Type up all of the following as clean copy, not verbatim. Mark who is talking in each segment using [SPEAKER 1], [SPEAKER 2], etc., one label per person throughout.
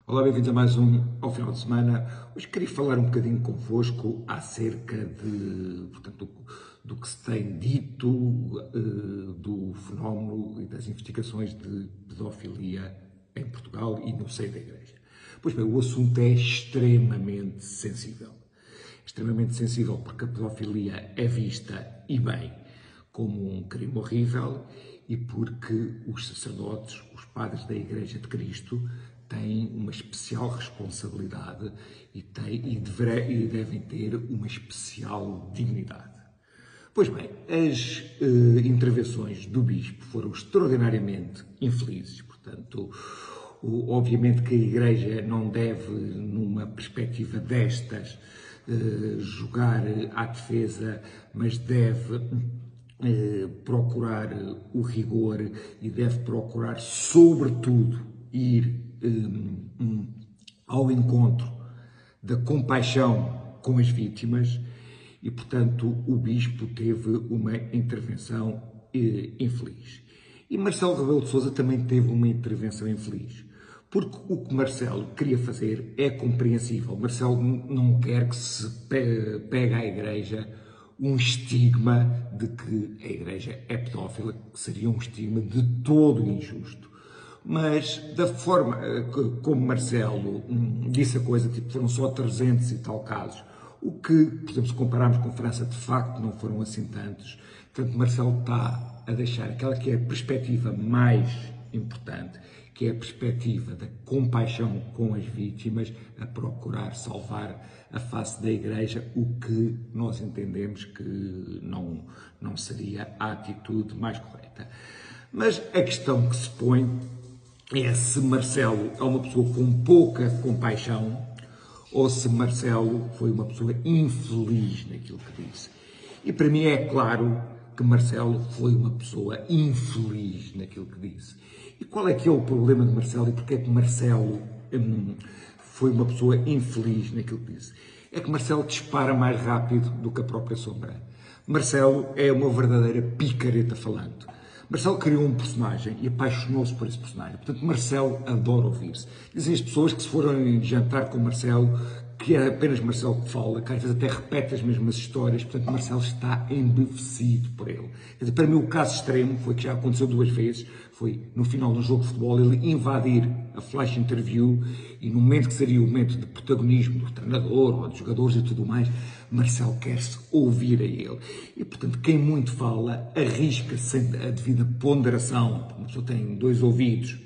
[SPEAKER 1] Olá, bem-vindos a mais um ao final de semana. Hoje queria falar um bocadinho convosco acerca do que se tem dito, do fenómeno e das investigações de pedofilia em Portugal e no seio da Igreja. Pois bem, o assunto é extremamente sensível. Extremamente sensível porque a pedofilia é vista, e bem, como um crime horrível e porque os sacerdotes, os padres da Igreja de Cristo, têm uma especial responsabilidade e devem ter uma especial dignidade. Pois bem, as intervenções do Bispo foram extraordinariamente infelizes, portanto, obviamente que a Igreja não deve, numa perspectiva destas, jogar à defesa, mas deve procurar o rigor e deve procurar, sobretudo, ir ao encontro da compaixão com as vítimas e, portanto, o Bispo teve uma intervenção infeliz. E Marcelo Rebelo de Sousa também teve uma intervenção infeliz, porque o que Marcelo queria fazer é compreensível. Marcelo não quer que se pegue à Igreja um estigma de que a Igreja é pedófila, que seria um estigma de todo injusto. Mas da forma como Marcelo disse a coisa, tipo, foram só 300 e tal casos, o que, por exemplo, se compararmos com França, de facto não foram assim tantos. Portanto, Marcelo está a deixar aquela que é a perspectiva mais importante, que é a perspectiva da compaixão com as vítimas, a procurar salvar a face da Igreja, o que nós entendemos que não seria a atitude mais correta. Mas a questão que se põe é se Marcelo é uma pessoa com pouca compaixão ou se Marcelo foi uma pessoa infeliz naquilo que disse. E para mim é claro que Marcelo foi uma pessoa infeliz naquilo que disse. E qual é que é o problema de Marcelo e porque é que Marcelo foi uma pessoa infeliz naquilo que disse? É que Marcelo dispara mais rápido do que a própria sombra. Marcelo é uma verdadeira picareta falante. Marcelo criou um personagem e apaixonou-se por esse personagem. Portanto, Marcelo adora ouvir-se. Dizem as pessoas que se foram jantar com Marcelo, que é apenas Marcelo que fala, que às vezes até repete as mesmas histórias. Portanto, Marcelo está embevecido por ele. Quer dizer, para mim, o caso extremo foi que já aconteceu 2 vezes. Foi no final de um jogo de futebol, ele invadir a flash interview e no momento que seria o momento de protagonismo do treinador ou dos jogadores e tudo mais, Marcelo quer-se ouvir a ele. E, portanto, quem muito fala arrisca sem a devida ponderação. Uma pessoa tem 2 ouvidos,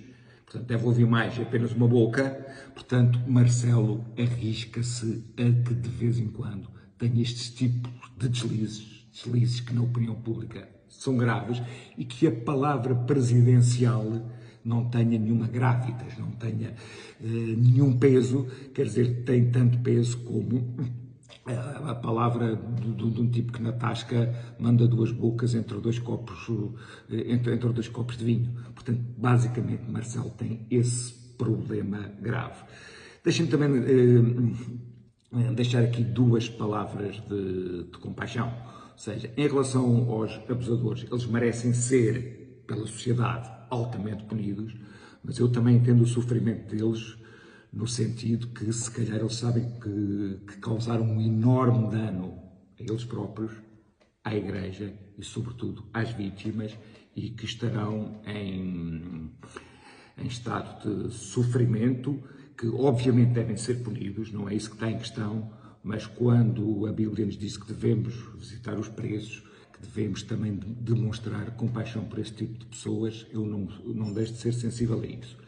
[SPEAKER 1] portanto, deve ouvir mais apenas uma boca. Portanto, Marcelo arrisca-se a que, de vez em quando, tenha estes tipos de deslizes que, na opinião pública, são graves e que a palavra presidencial não tenha nenhuma gravitas, não tenha nenhum peso, quer dizer, tem tanto peso como a palavra de um tipo que na tasca manda 2 bocas entre 2 copos, entre 2 copos de vinho. Portanto, basicamente, Marcelo tem esse problema grave. Deixem-me também deixar aqui 2 palavras de compaixão. Ou seja, em relação aos abusadores, eles merecem ser, pela sociedade, altamente punidos, mas eu também entendo o sofrimento deles no sentido que, se calhar, eles sabem que causaram um enorme dano a eles próprios, à Igreja e, sobretudo, às vítimas e que estarão em estado de sofrimento, que obviamente devem ser punidos, não é isso que está em questão, mas quando a Bíblia nos diz que devemos visitar os presos, que devemos também demonstrar compaixão por esse tipo de pessoas, eu não deixo de ser sensível a isso.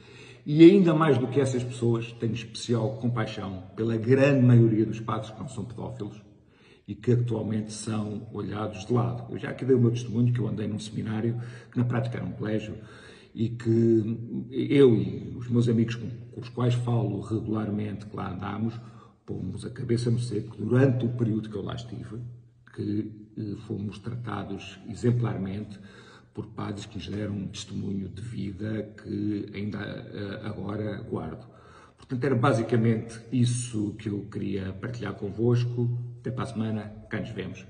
[SPEAKER 1] E ainda mais do que essas pessoas, tenho especial compaixão pela grande maioria dos padres que não são pedófilos e que atualmente são olhados de lado. Eu já aqui dei o meu testemunho, que eu andei num seminário, que na prática era um colégio, e que eu e os meus amigos com os quais falo regularmente, que lá andámos, pomos a cabeça no seco durante o período que eu lá estive, que fomos tratados exemplarmente por padres que nos deram um testemunho de vida que ainda agora guardo. Portanto, era basicamente isso que eu queria partilhar convosco. Até para a semana, cá nos vemos.